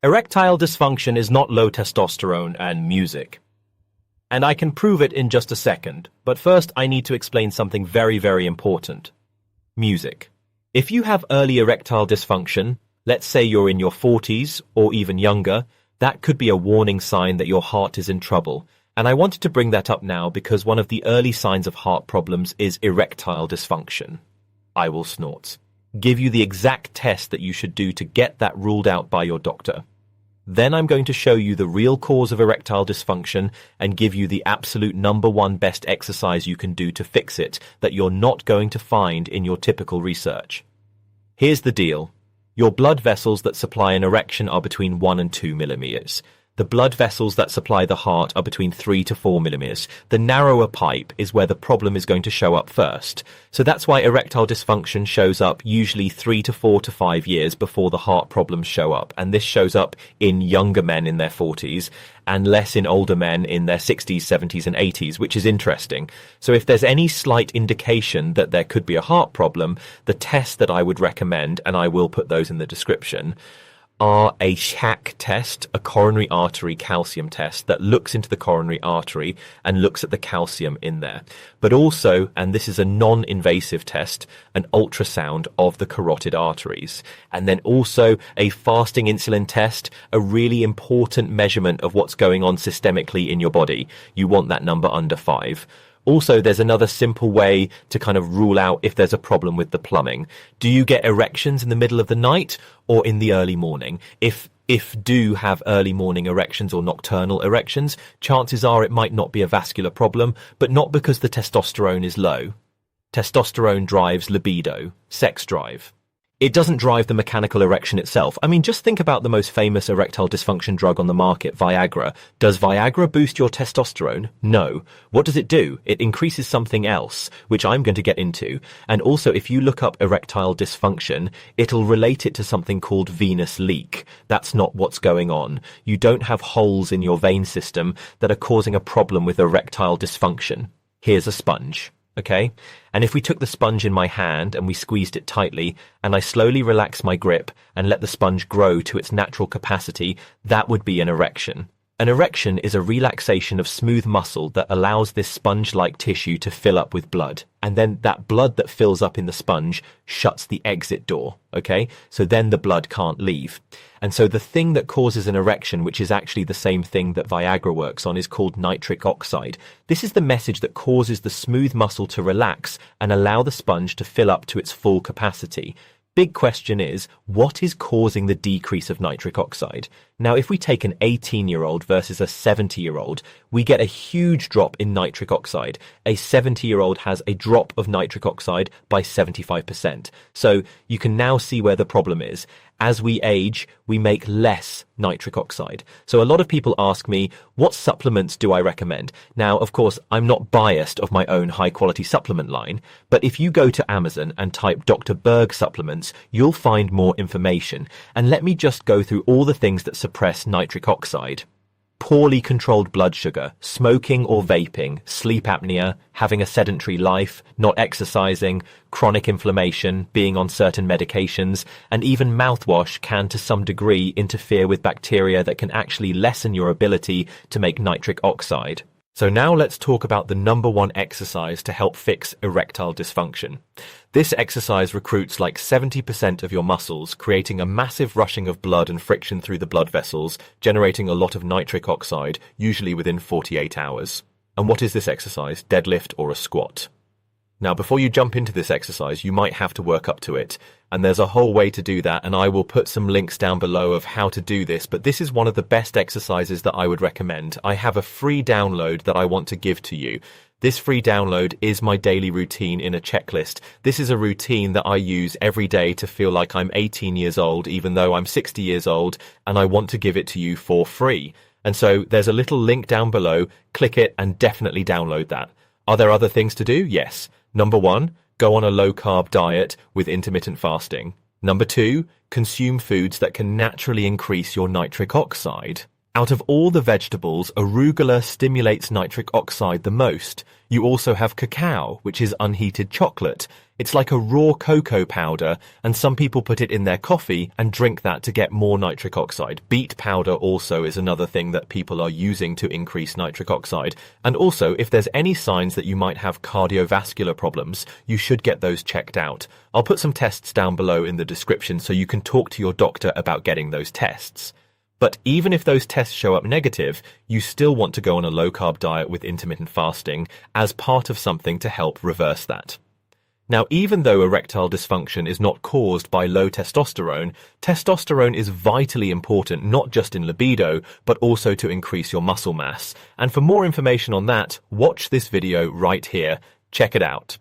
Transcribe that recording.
Erectile dysfunction is not low testosterone and music. And I can prove it in just a second, but first I need to explain something very, very important. Music. If you have early erectile dysfunction, let's say you're in your 40s or even younger, that could be a warning sign that your heart is in trouble. And I wanted to bring that up now because one of the early signs of heart problems is erectile dysfunction. I will snort. Give you the exact test that you should do to get that ruled out by your doctor. Then I'm going to show you the real cause of erectile dysfunction and give you the absolute #1 best exercise you can do to fix it that you're not going to find in your typical research. Here's the deal. Your blood vessels that supply an erection are between 1 and 2 millimeters. The blood vessels that supply the heart are between 3 to 4 millimeters. The narrower pipe is where the problem is going to show up first. So that's why erectile dysfunction shows up usually 3 to 4 to 5 years before the heart problems show up. And this shows up in younger men in their 40s and less in older men in their 60s, 70s and 80s, which is interesting. So if there's any slight indication that there could be a heart problem, the tests that I would recommend, and I will put those in the description, are a SHAC test, a coronary artery calcium test that looks into the coronary artery and looks at the calcium in there. But also, and this is a non-invasive test, an ultrasound of the carotid arteries. And then also a fasting insulin test, a really important measurement of what's going on systemically in your body. You want that number under 5. Also, there's another simple way to kind of rule out if there's a problem with the plumbing. Do you get erections in the middle of the night or in the early morning? If do have early morning erections or nocturnal erections, chances are it might not be a vascular problem, but not because the testosterone is low. Testosterone drives libido, sex drive. It doesn't drive the mechanical erection itself. I mean, just think about the most famous erectile dysfunction drug on the market, Viagra. Does Viagra boost your testosterone? No. What does it do? It increases something else, which I'm going to get into. And also, if you look up erectile dysfunction, it'll relate it to something called venous leak. That's not what's going on. You don't have holes in your vein system that are causing a problem with erectile dysfunction. Here's a sponge. Okay? And if we took the sponge in my hand and we squeezed it tightly and I slowly relax my grip and let the sponge grow to its natural capacity, that would be an erection. An erection is a relaxation of smooth muscle that allows this sponge-like tissue to fill up with blood. And then that blood that fills up in the sponge shuts the exit door, okay? So then the blood can't leave. And so the thing that causes an erection, which is actually the same thing that Viagra works on, is called nitric oxide. This is the message that causes the smooth muscle to relax and allow the sponge to fill up to its full capacity. Big question is, what is causing the decrease of nitric oxide? Now, if we take an 18-year-old versus a 70-year-old, we get a huge drop in nitric oxide. A 70-year-old has a drop of nitric oxide by 75%. So you can now see where the problem is. As we age, we make less nitric oxide. So a lot of people ask me, what supplements do I recommend? Now, of course, I'm not biased of my own high-quality supplement line, but if you go to Amazon and type Dr. Berg supplements, you'll find more information. And let me just go through all the things that suppress nitric oxide. Poorly controlled blood sugar, smoking or vaping, sleep apnea, having a sedentary life, not exercising, chronic inflammation, being on certain medications, and even mouthwash can to some degree interfere with bacteria that can actually lessen your ability to make nitric oxide. So now let's talk about the #1 exercise to help fix erectile dysfunction. This exercise recruits like 70% of your muscles, creating a massive rushing of blood and friction through the blood vessels, generating a lot of nitric oxide, usually within 48 hours. And what is this exercise? Deadlift or a squat? Now, before you jump into this exercise, you might have to work up to it. And there's a whole way to do that, and I will put some links down below of how to do this, but this is one of the best exercises that I would recommend. I have a free download that I want to give to you. This free download is my daily routine in a checklist. This is a routine that I use every day to feel like I'm 18 years old, even though I'm 60 years old, and I want to give it to you for free. And so there's a little link down below. Click it and definitely download that. Are there other things to do? Yes. #1, go on a low-carb diet with intermittent fasting. #2, consume foods that can naturally increase your nitric oxide. Out of all the vegetables, arugula stimulates nitric oxide the most. You also have cacao, which is unheated chocolate. It's like a raw cocoa powder, and some people put it in their coffee and drink that to get more nitric oxide. Beet powder also is another thing that people are using to increase nitric oxide. And also, if there's any signs that you might have cardiovascular problems, you should get those checked out. I'll put some tests down below in the description so you can talk to your doctor about getting those tests. But even if those tests show up negative, you still want to go on a low-carb diet with intermittent fasting as part of something to help reverse that. Now, even though erectile dysfunction is not caused by low testosterone, testosterone is vitally important not just in libido, but also to increase your muscle mass. And for more information on that, watch this video right here. Check it out.